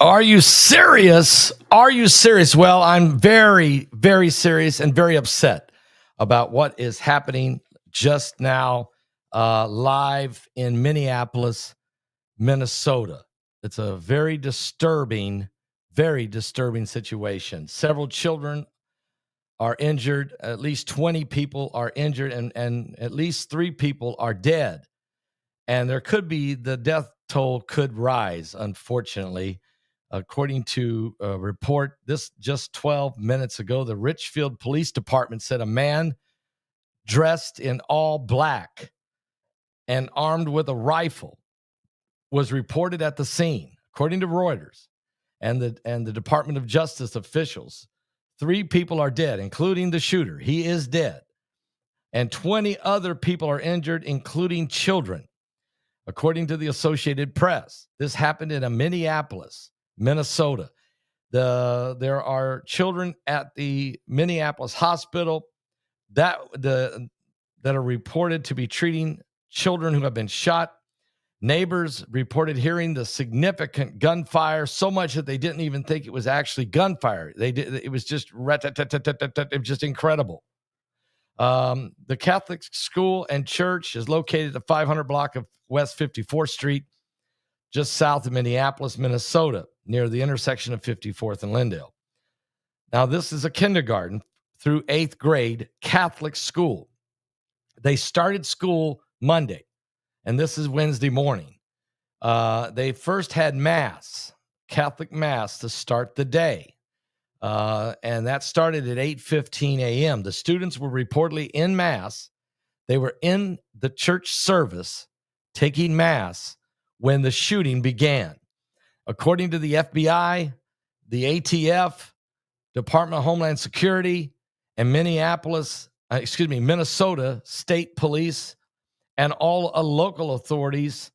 Are you serious? Are you serious? Well, I'm very, very serious and very upset about what is happening just now live in Minneapolis, Minnesota. It's a very disturbing situation. Several children are injured. At least 20 people are injured, and at least 3 people are dead. And there could be, the death toll could rise, unfortunately. According to a report, this just 12 minutes ago, the Richfield Police Department said a man dressed in all black and armed with a rifle was reported at the scene, according to Reuters and the Department of Justice officials. 3 people are dead, including the shooter. He is dead. And 20 other people are injured, including children, according to the Associated Press. This happened in Minneapolis, Minnesota. There are children at the Minneapolis hospital that are reported to be treating children who have been shot. Neighbors reported hearing the significant gunfire, so much that they didn't even think it was actually gunfire. It was just it was just incredible. The Catholic school and church is located at the 500 block of West 54th Street, just south of Minneapolis, Minnesota, near the intersection of 54th and Lindale. Now, this is a kindergarten through 8th grade Catholic school. They started school Monday, and this is Wednesday morning. They first had Mass, Catholic Mass, to start the day. And that started at 8:15 a.m. The students were reportedly in Mass. They were in the church service taking Mass when the shooting began. According to the FBI, the ATF, Department of Homeland Security, and Minnesota State Police, and all local authorities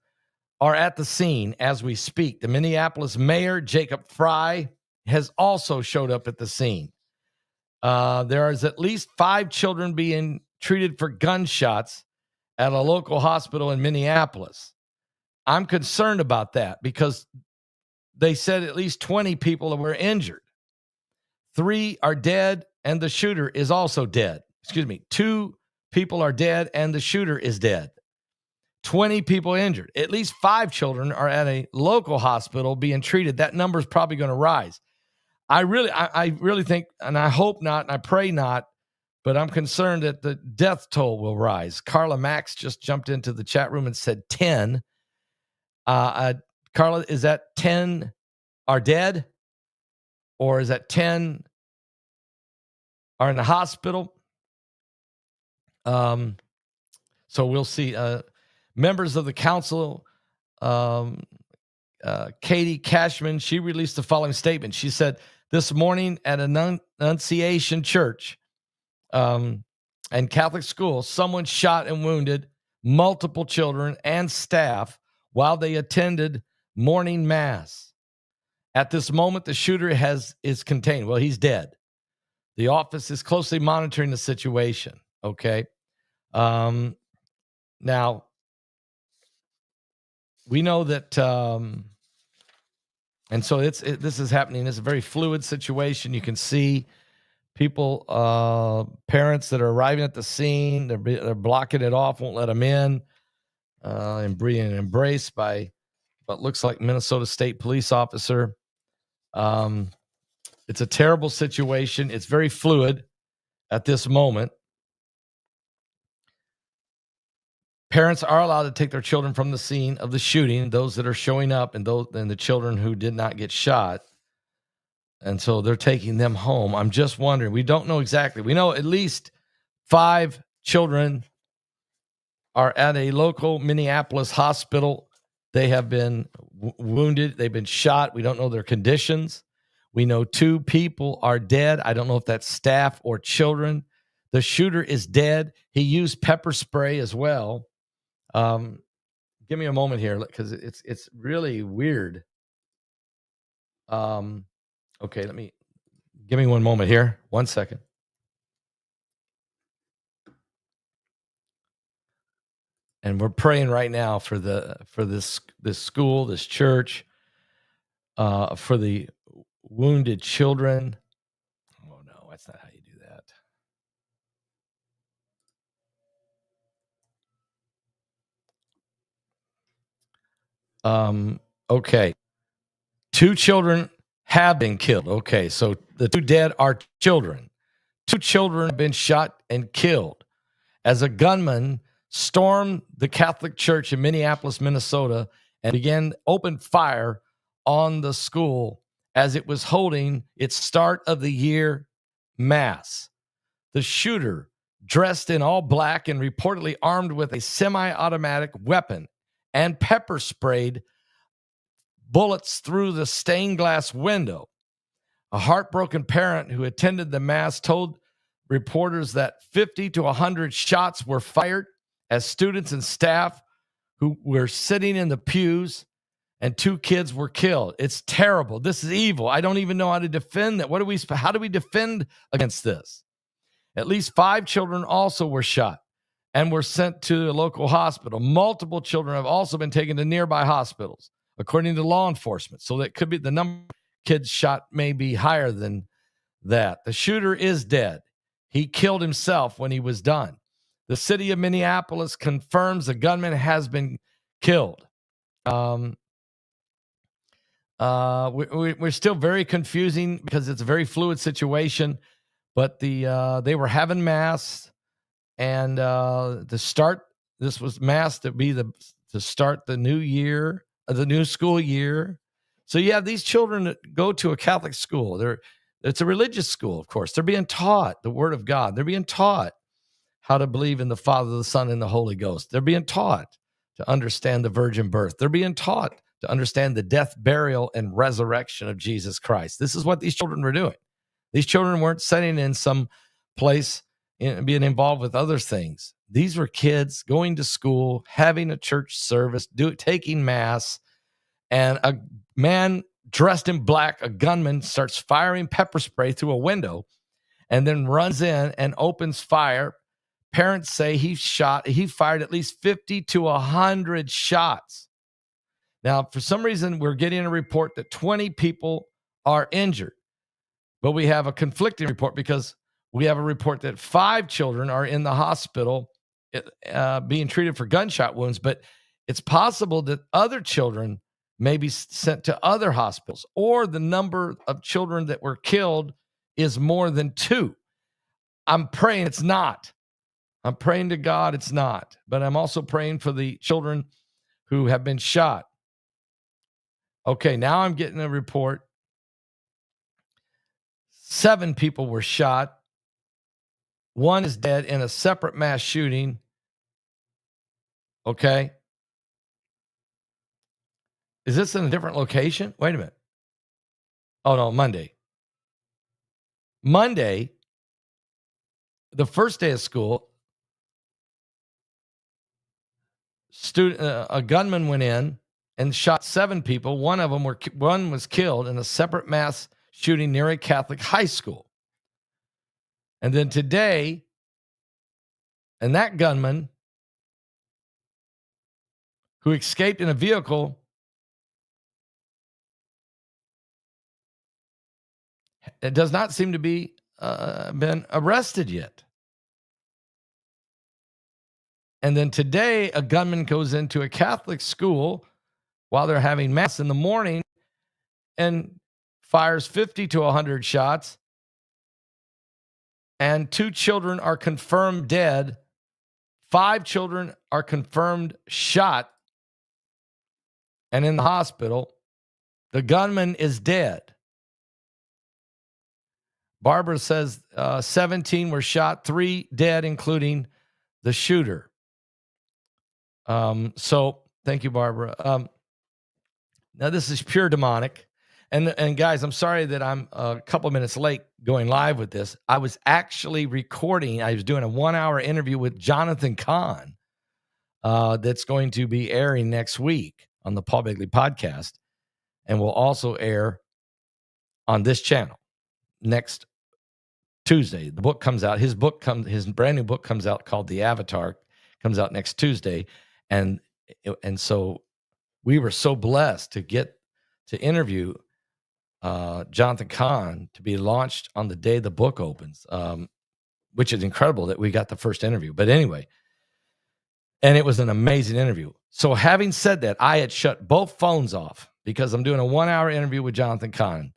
are at the scene as we speak. The Minneapolis mayor, Jacob Fry, has also showed up at the scene. There is at least 5 children being treated for gunshots at a local hospital in Minneapolis. I'm concerned about that because they said at least 20 people were injured. 3 are dead, and the shooter is also dead. 2 people are dead, and the shooter is dead. 20 people injured. At least 5 children are at a local hospital being treated. That number is probably going to rise. I really think, and I hope not, and I pray not, but I'm concerned that the death toll will rise. Carla Max just jumped into the chat room and said 10. Carla, is that 10 are dead? Or is that 10 are in the hospital? So we'll see. Members of the council, Katie Cashman, she released the following statement. She said, this morning at Annunciation Church and Catholic school, someone shot and wounded multiple children and staff while they attended morning mass. At this moment, the shooter is contained. Well, he's dead. The office is closely monitoring the situation. Okay. Now, we know that, and so this is happening. It's a very fluid situation. You can see people, parents that are arriving at the scene. They're blocking it off, won't let them in, and being embraced by what looks like Minnesota State Police officer. It's a terrible situation. It's very fluid at this moment. Parents are allowed to take their children from the scene of the shooting, those that are showing up and the children who did not get shot. And so they're taking them home. I'm just wondering. We don't know exactly. We know at least 5 children are at a local Minneapolis hospital. They have been wounded. They've been shot. We don't know their conditions. We know 2 people are dead. I don't know if that's staff or children. The shooter is dead. He used pepper spray as well. Give me a moment here because it's really weird. Okay, give me one moment here. 1 second. And we're praying right now for this school, this church. for the wounded children. Oh no, that's not how you do that. Okay. 2 children have been killed. Okay, so the 2 dead are children. 2 children have been shot and killed as a gunman stormed the Catholic Church in Minneapolis, Minnesota, and began open fire on the school as it was holding its start of the year mass. The shooter, dressed in all black and reportedly armed with a semi-automatic weapon and pepper sprayed bullets through the stained glass window. A heartbroken parent who attended the mass told reporters that 50 to 100 shots were fired as students and staff who were sitting in the pews, and 2 kids were killed. It's terrible. This is evil. I don't even know how to defend that. How do we defend against this? At least 5 children also were shot and were sent to a local hospital. Multiple children have also been taken to nearby hospitals, according to law enforcement. So that could be the number of kids shot may be higher than that. The shooter is dead. He killed himself when he was done. The city of Minneapolis confirms the gunman has been killed. We're still very confusing because it's a very fluid situation. But they were having mass, and this was mass to start the new year, the new school year. So you have these children that go to a Catholic school. It's a religious school, of course. They're being taught the Word of God. They're being taught how to believe in the Father, the Son, and the Holy Ghost. They're being taught to understand the virgin birth. They're being taught to understand the death, burial, and resurrection of Jesus Christ. This is what these children were doing. These children weren't sitting in some place and being involved with other things. These were kids going to school, having a church service, taking mass, and a man dressed in black, a gunman, starts firing pepper spray through a window and then runs in and opens fire. Parents say he fired at least 50 to 100 shots. Now, for some reason, we're getting a report that 20 people are injured. But we have a conflicting report because we have a report that 5 children are in the hospital being treated for gunshot wounds. But it's possible that other children may be sent to other hospitals, or the number of children that were killed is more than 2. I'm praying it's not. I'm praying to God it's not. But I'm also praying for the children who have been shot. Okay, now I'm getting a report. 7 people were shot. 1 is dead in a separate mass shooting. Okay. Is this in a different location? Wait a minute. Oh, no, Monday. Monday, the first day of school, a gunman went in and shot 7 people. One was killed in a separate mass shooting near a Catholic high school. And then today, and that gunman who escaped in a vehicle it does not seem to be been arrested yet. And then today, a gunman goes into a Catholic school while they're having mass in the morning and fires 50 to 100 shots. And 2 children are confirmed dead. 5 children are confirmed shot and in the hospital. The gunman is dead. Barbara says 17 were shot, 3 dead, including the shooter. So thank you, Barbara. Now this is pure demonic. And guys, I'm sorry that I'm a couple minutes late going live with this. I was actually recording. I was doing a 1-hour interview with Jonathan Kahn that's going to be airing next week on the Paul Begley podcast, and will also air on this channel next Tuesday. The book comes out. His brand new book comes out called The Avatar. Comes out next Tuesday, and so we were so blessed to get to interview Jonathan Cahn to be launched on the day the book opens, which is incredible that we got the first interview. But anyway, and it was an amazing interview. So having said that, I had shut both phones off because I'm doing a 1-hour interview with Jonathan Cahn.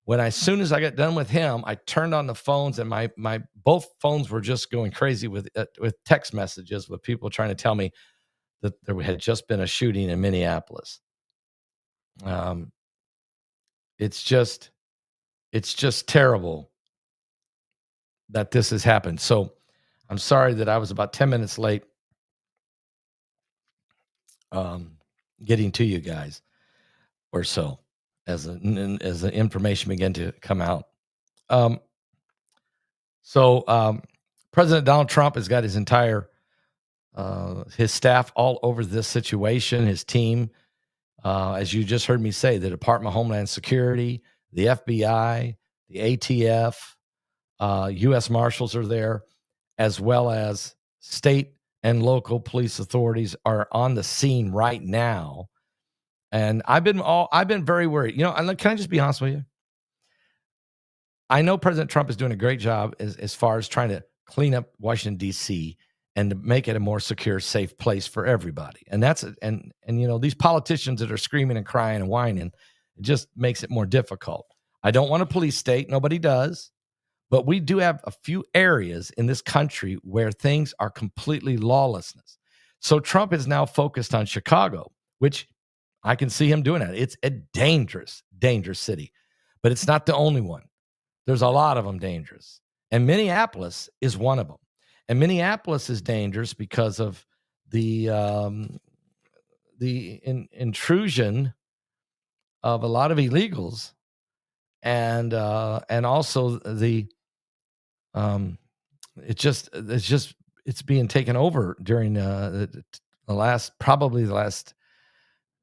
As soon as I got done with him, I turned on the phones, and my both phones were just going crazy with text messages with people trying to tell me that there had just been a shooting in Minneapolis. It's just terrible that this has happened. So I'm sorry that I was about 10 minutes late getting to you guys or so as the information began to come out. President Donald Trump has got his entire his staff all over this situation, his team. As you just heard me say, the Department of Homeland Security, the FBI, the ATF, U.S. Marshals are there, as well as state and local police authorities are on the scene right now. And I've been very worried. And can I just be honest with you? I know President Trump is doing a great job as far as trying to clean up Washington, D.C., and to make it a more secure, safe place for everybody. And these politicians that are screaming and crying and whining, it just makes it more difficult. I don't want a police state. Nobody does. But we do have a few areas in this country where things are completely lawlessness. So Trump is now focused on Chicago, which I can see him doing that. It's a dangerous, dangerous city, but it's not the only one. There's a lot of them dangerous. And Minneapolis is one of them. And Minneapolis is dangerous because of the intrusion of a lot of illegals, and also it's being taken over during the last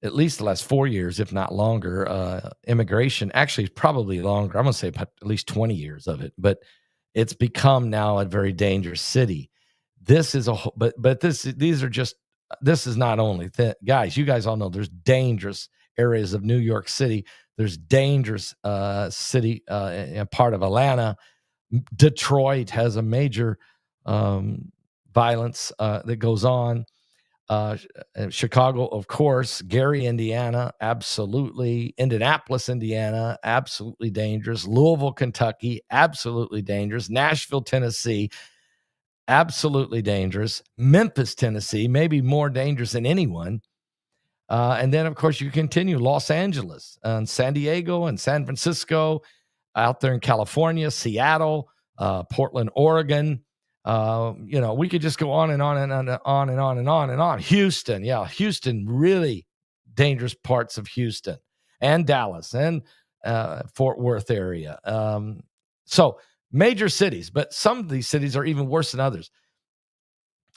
at least the last 4 years, if not longer. Immigration, actually probably longer. I'm going to say at least 20 years of it, but it's become now a very dangerous city. This is this is not only guys, you guys all know there's dangerous areas of New York City. There's dangerous city part of Atlanta. Detroit has a major violence that goes on. Chicago, of course. Gary, Indiana, absolutely. Indianapolis, Indiana, absolutely dangerous. Louisville, Kentucky, absolutely dangerous. Nashville, Tennessee, absolutely dangerous. Memphis, Tennessee, maybe more dangerous than anyone. And then, of course, you continue Los Angeles and San Diego and San Francisco, out there in California, Seattle, Portland, Oregon. We could just go on and on and on and on and on and on and on. Houston, Houston, really dangerous parts of Houston and Dallas and Fort Worth area. So major cities, but some of these cities are even worse than others.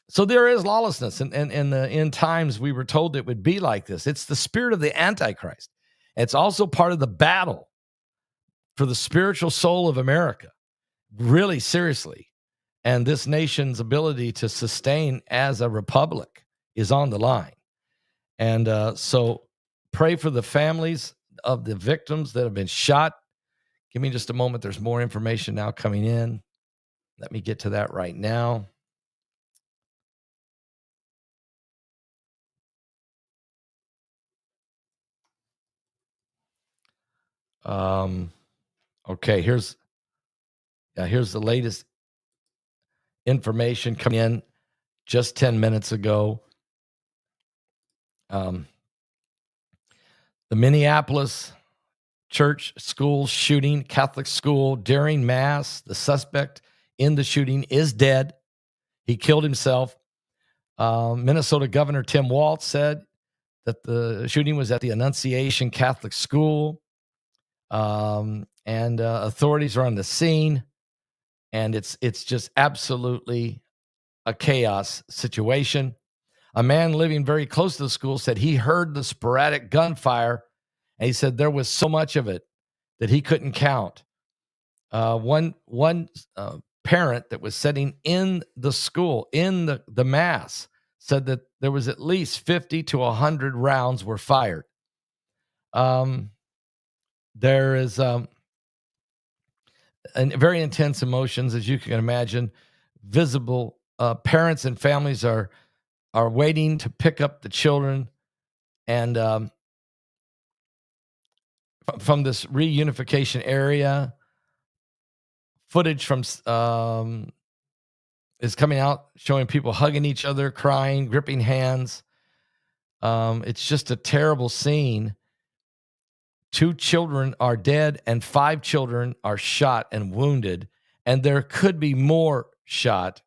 So there is lawlessness, and in times we were told it would be like this. It's the spirit of the Antichrist. It's also part of the battle for the spiritual soul of America, really seriously. And this nation's ability to sustain as a republic is on the line. And so pray for the families of the victims that have been shot. Give me just a moment. There's more information now coming in. Let me get to that right now. Okay, here's the latest information coming in just 10 minutes ago. The Minneapolis church school shooting, Catholic school during mass. The suspect in the shooting is dead. He killed himself. Minnesota Governor Tim Walz said that the shooting was at the Annunciation Catholic School. And authorities are on the scene, and it's just absolutely a chaos situation. A man living very close to the school said he heard the sporadic gunfire, and he said there was so much of it that he couldn't count. One parent that was sitting in the school in the mass said that there was at least 50 to 100 rounds were fired. There is very intense emotions, as you can imagine. Visible parents and families are waiting to pick up the children, and from this reunification area, footage from is coming out showing people hugging each other, crying, gripping hands. It's just a terrible scene. 2 children are dead and 5 children are shot and wounded, and there could be more shot,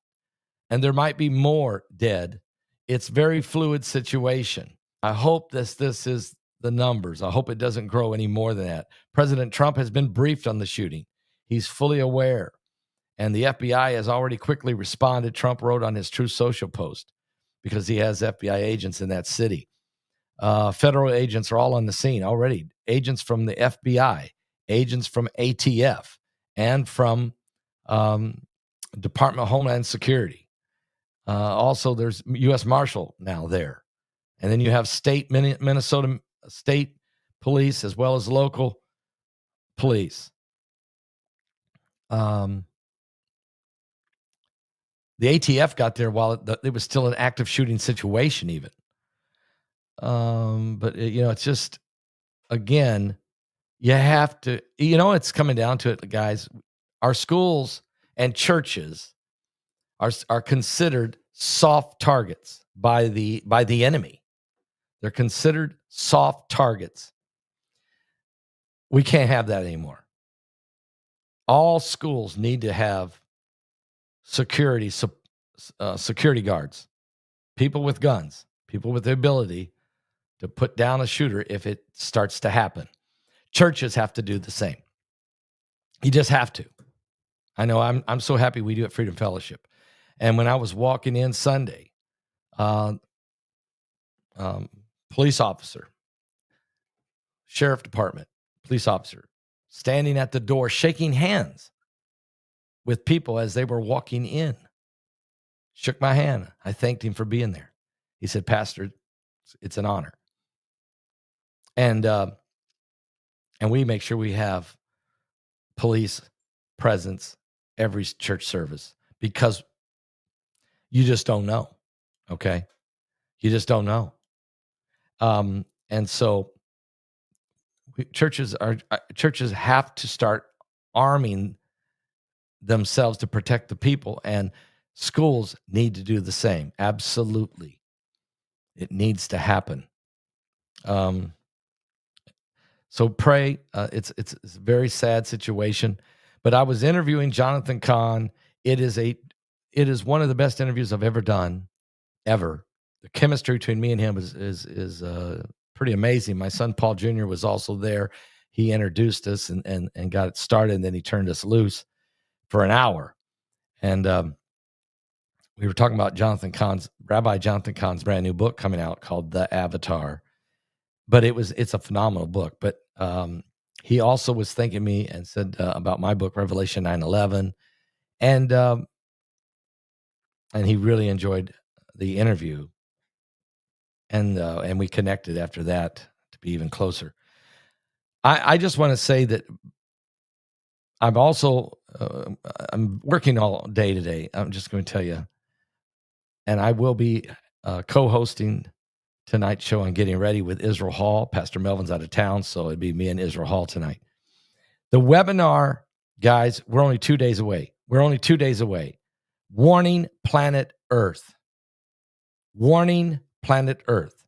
and there might be more dead. It's very fluid situation. I hope this is the numbers. I hope it doesn't grow any more than that. President Trump has been briefed on the shooting. He's fully aware, and the FBI has already quickly responded. Trump wrote on his Truth Social post because he has FBI agents in that city. Federal agents are all on the scene already. Agents from the FBI, agents from ATF, and from Department of Homeland Security. Also, there's U.S. Marshal now there. And then you have Minnesota state police as well as local police. The ATF got there while it was still an active shooting situation even. But it's just, again, you have to, it's coming down to it, guys. Our schools and churches are considered soft targets by the enemy. They're considered soft targets. We can't have that anymore. All schools need to have security guards, people with guns, people with the ability to put down a shooter if it starts to happen. Churches have to do the same. You just have to. I know I'm so happy we do at Freedom Fellowship. And when I was walking in Sunday, police officer, sheriff department, police officer, standing at the door, shaking hands with people as they were walking in. Shook my hand. I thanked him for being there. He said, "Pastor, it's an honor." And we make sure we have police presence every church service because you just don't know. Okay. You just don't know. And so churches have to start arming themselves to protect the people, and schools need to do the same. Absolutely. It needs to happen. So pray. It's a very sad situation, but I was interviewing Jonathan Cahn. It is one of the best interviews I've ever done, ever. The chemistry between me and him is pretty amazing. My son Paul Jr. was also there. He introduced us and got it started, and then he turned us loose for an hour. And we were talking about Rabbi Jonathan Cahn's brand new book coming out called The Avatar. But it's a phenomenal book. But he also was thanking me and said about my book, Revelation 9:11, and he really enjoyed the interview, and we connected after that to be even closer. I just want to say that I'm also I'm working all day today. I'm just going to tell you, and I will be co-hosting tonight's show and getting ready with Israel Hall. Pastor Melvin's out of town, so it'd be me and Israel Hall tonight. The webinar, guys, we're only 2 days away. Warning Planet Earth. Warning Planet Earth.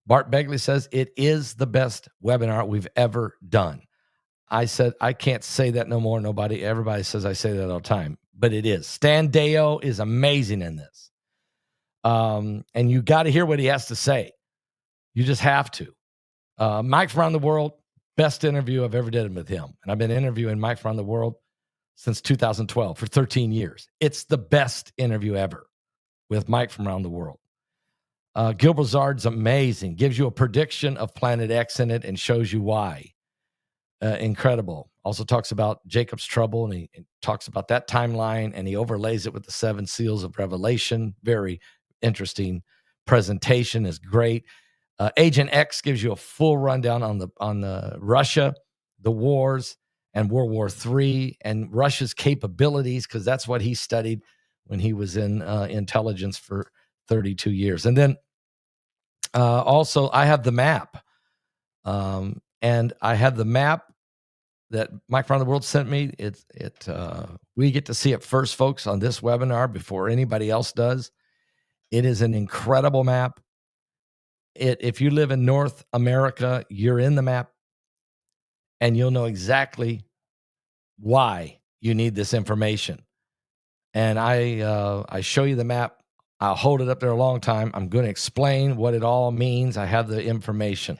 Bart Begley says it is the best webinar we've ever done. I said, I can't say that no more. Everybody says I say that all the time, but it is. Stan Deo is amazing in this. And you got to hear what he has to say. You just have to. Mike from around the world, best interview I've ever did with him. And I've been interviewing Mike from around the world since 2012 for 13 years. It's the best interview ever with Mike from around the world. Gil Brazard's amazing. Gives you a prediction of Planet X in it and shows you why. Incredible. Also talks about Jacob's trouble, and he talks about that timeline, and he overlays it with the 7 seals of Revelation. Very interesting presentation, is great. Agent X gives you a full rundown on the Russia, the wars and World War III and Russia's capabilities, because that's what he studied when he was in intelligence for 32 years. And then also, I have the map. And I have the map that Mike Around the World sent me. We get to see it first, folks, on this webinar before anybody else does. It is an incredible map. If you live in North America, you're in the map, and you'll know exactly why you need this information. And I show you the map. I'll hold it up there a long time. I'm going to explain what it all means. I have the information.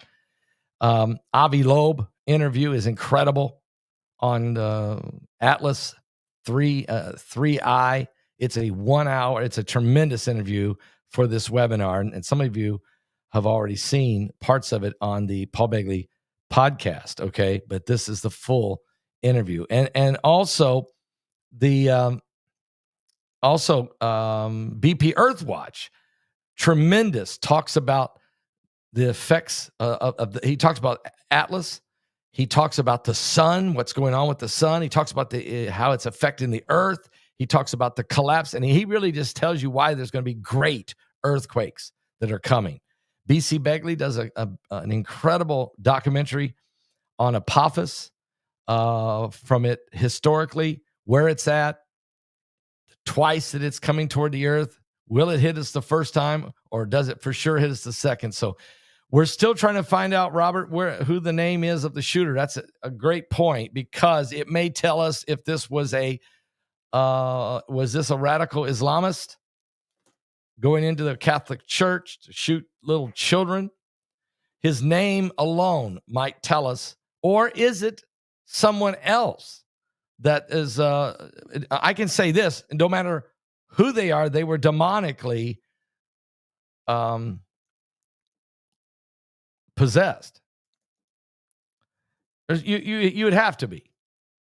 Avi Loeb interview is incredible on Atlas 3i. It's a 1 hour. It's a tremendous interview for this webinar. And some of you have already seen parts of it on the Paul Begley podcast. Okay. But this is the full interview. And also the, BP Earthwatch, tremendous, talks about the effects he talks about Atlas. He talks about the sun, what's going on with the sun. He talks about how it's affecting the earth. He talks about the collapse, and he really just tells you why there's going to be great earthquakes that are coming. BC Begley does an incredible documentary on Apophis, from it historically, where it's at, twice that it's coming toward the earth. Will it hit us the first time, or does it for sure hit us the second? So we're still trying to find out, Robert, who the name is of the shooter. That's a great point, because it may tell us if this was this a radical Islamist going into the Catholic Church to shoot little children. His name alone might tell us, or is it someone else that is, I can say this, no matter who they are, they were demonically possessed. You would have to be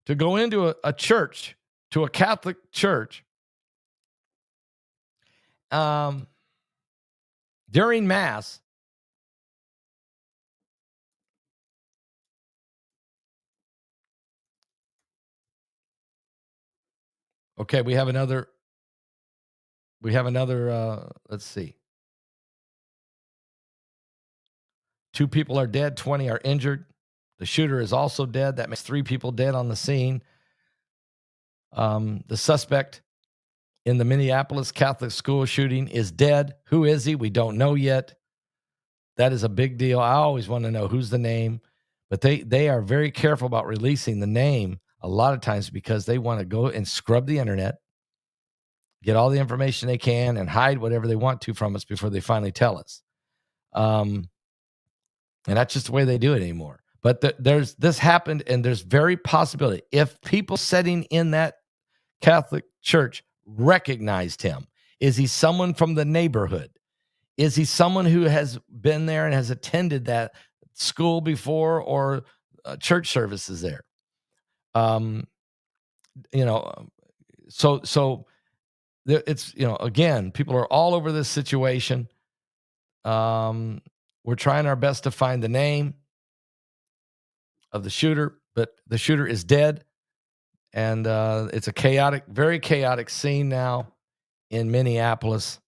to go into a church, to a Catholic church, during Mass. Okay, we have another. Let's see. 2 people are dead, 20 are injured. The shooter is also dead. That makes 3 people dead on the scene. The suspect in the Minneapolis Catholic school shooting is dead. Who is he? We don't know yet. That is a big deal. I always want to know who's the name, but they are very careful about releasing the name a lot of times, because they want to go and scrub the internet, get all the information they can, and hide whatever they want to from us before they finally tell us. And that's just the way they do it anymore. But this happened, and there's very possibility, if people sitting in that Catholic church recognized him, is he someone from the neighborhood? Is he someone who has been there and has attended that school before, or church services there? So it's, again, people are all over this situation. We're trying our best to find the name of the shooter, but the shooter is dead. And it's a very chaotic scene now in Minneapolis,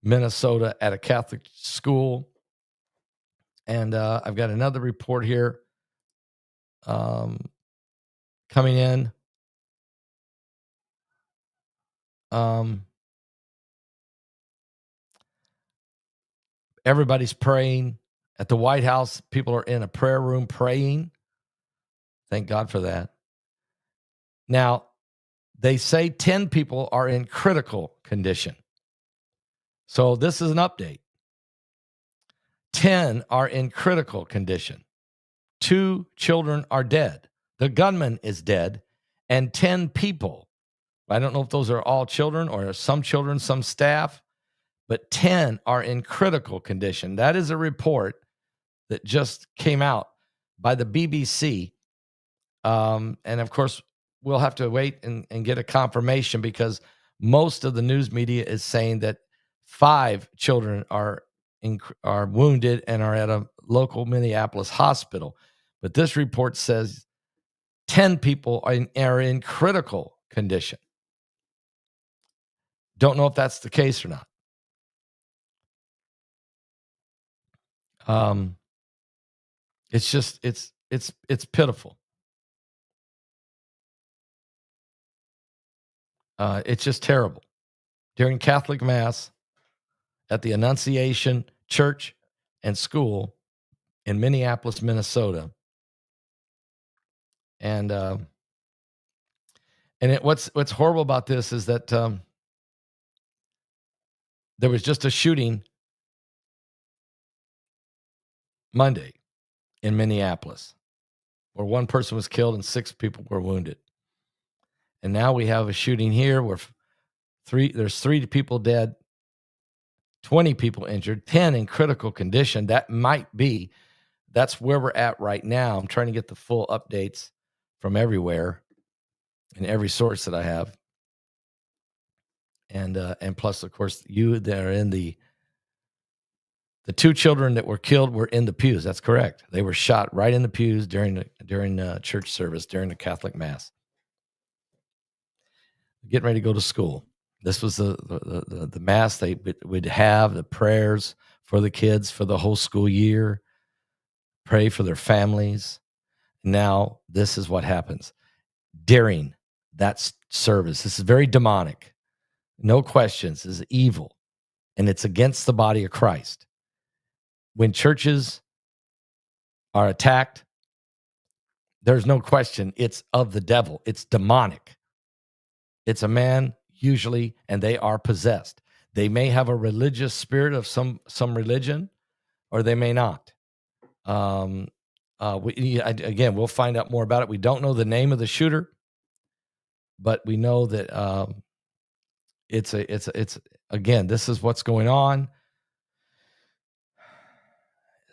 Minnesota, at a Catholic school. And I've got another report here coming in. Everybody's praying at the White House. People are in a prayer room praying. Thank God for that. Now, they say 10 people are in critical condition. So this is an update. 10 are in critical condition. 2 children are dead. The gunman is dead, and 10 people. I don't know if those are all children or some children, some staff, but 10 are in critical condition. That is a report that just came out by the BBC. And of course, we'll have to wait and get a confirmation, because most of the news media is saying that 5 children are wounded and are at a local Minneapolis hospital. But this report says 10 people are in critical condition. Don't know if that's the case or not. It's just it's pitiful. It's just terrible. During Catholic Mass at the Annunciation Church and School in Minneapolis, Minnesota, and what's horrible about this is that there was just a shooting Monday in Minneapolis, where one person was killed and 6 people were wounded. And now we have a shooting here where there's 3 people dead, 20 people injured, 10 in critical condition. That's where we're at right now. I'm trying to get the full updates from everywhere and every source that I have. And plus, of course, that are in the 2 children that were killed were in the pews. That's correct. They were shot right in the pews during church service, during the Catholic Mass. Getting ready to go to school. This was the Mass they would have, the prayers for the kids for the whole school year, pray for their families. Now, this is what happens during that service. This is very demonic. No questions. This is evil, and it's against the body of Christ. When churches are attacked, there's no question it's of the devil. It's demonic. It's a man usually, and they are possessed. They may have a religious spirit of some religion, or they may not. Again, we'll find out more about it. We don't know the name of the shooter, but we know that it's again, this is what's going on.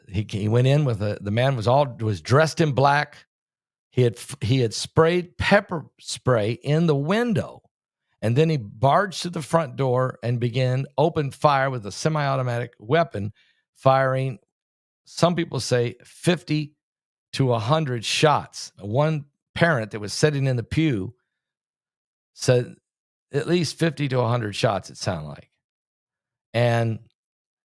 He went in with the man was dressed in black. He had sprayed pepper spray in the window, and then he barged to the front door and opened fire with a semi-automatic weapon, firing, some people say 50 to 100 shots. One parent that was sitting in the pew said at least 50 to 100 shots, it sounded like. And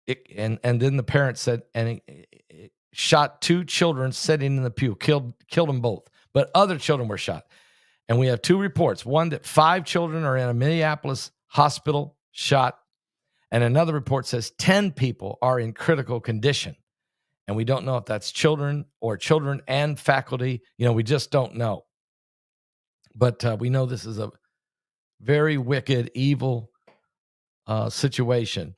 then the parent said, and he shot 2 children sitting in the pew, killed them both. But other children were shot. And we have 2 reports. One that 5 children are in a Minneapolis hospital shot. And another report says 10 people are in critical condition. And we don't know if that's children or children and faculty. We just don't know. But we know this is a very wicked, evil situation.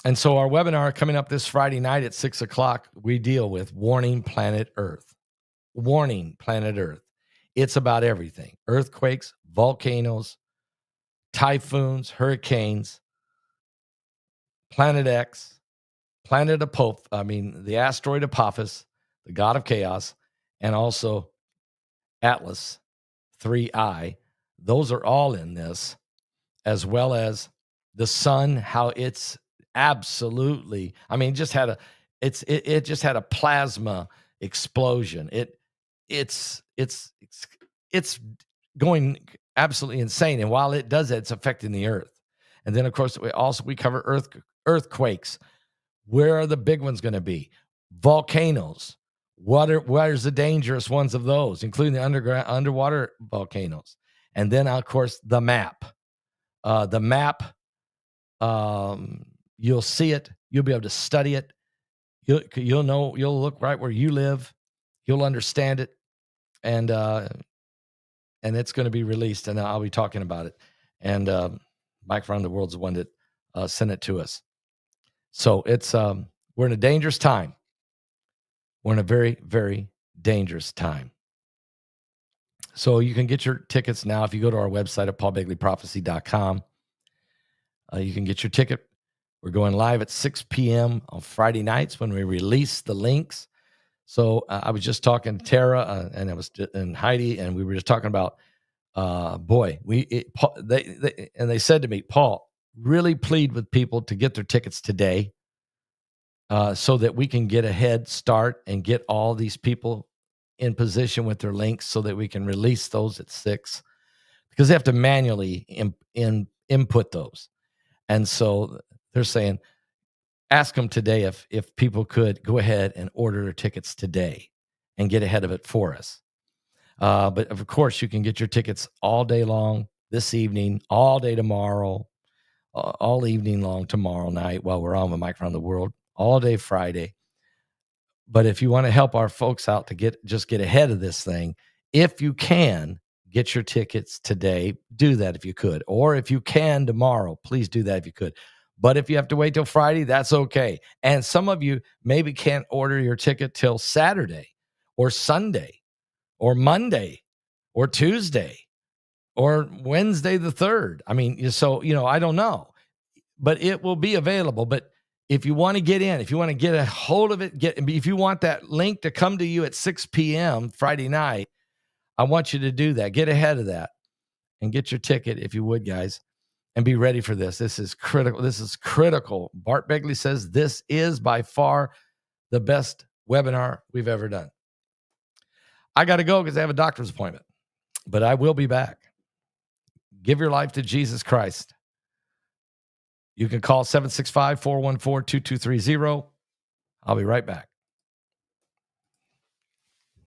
And so our webinar coming up this Friday night at 6:00, we deal with Warning Planet Earth. Warning Planet Earth. It's about everything. Earthquakes, volcanoes, typhoons, hurricanes, Planet X, the asteroid Apophis, the god of chaos, and also Atlas 3I. Those are all in this, as well as the sun, how it's absolutely, it just had a plasma explosion. It's going absolutely insane. And while it does that, it's affecting the earth. And then, of course, we cover earthquakes. Where are the big ones going to be? Volcanoes. Where's the dangerous ones of those, including the underwater volcanoes? And then, of course, the map. The map, you'll see it. You'll be able to study it. You'll know. You'll look right where you live. You'll understand it, and it's going to be released, and I'll be talking about it. And Mike from the World's the one that sent it to us. So it's we're in a dangerous time. We're in a very, very dangerous time. So you can get your tickets now if you go to our website at paulbegleyprophecy.com. You can get your ticket. We're going live at 6 p.m. on Friday nights when we release the links. So I was just talking to Tara and Heidi, and we were just talking about, they said to me, Paul, really plead with people to get their tickets today, so that we can get a head start and get all these people in position with their links so that we can release those at 6, because they have to manually input those. And so they're saying, ask them today if people could go ahead and order their tickets today and get ahead of it for us. But of course, you can get your tickets all day long this evening, all day tomorrow, all evening long tomorrow night while we're on with Mike Around the World, all day Friday. But if you want to help our folks out to get ahead of this thing, if you can get your tickets today, do that if you could. Or if you can tomorrow, please do that if you could. But if you have to wait till Friday, that's okay. And some of you maybe can't order your ticket till Saturday or Sunday or Monday or Tuesday or Wednesday the 3rd. I mean, so, I don't know, but it will be available. But if you want to get in, if you want to get a hold of it, if you want that link to come to you at 6 p.m. Friday night, I want you to do that. Get ahead of that and get your ticket if you would, guys, and be ready for this. This is critical. This is critical. Bart Begley says this is by far the best webinar we've ever done. I got to go because I have a doctor's appointment, but I will be back. Give your life to Jesus Christ. You can call 765-414-2230. I'll be right back.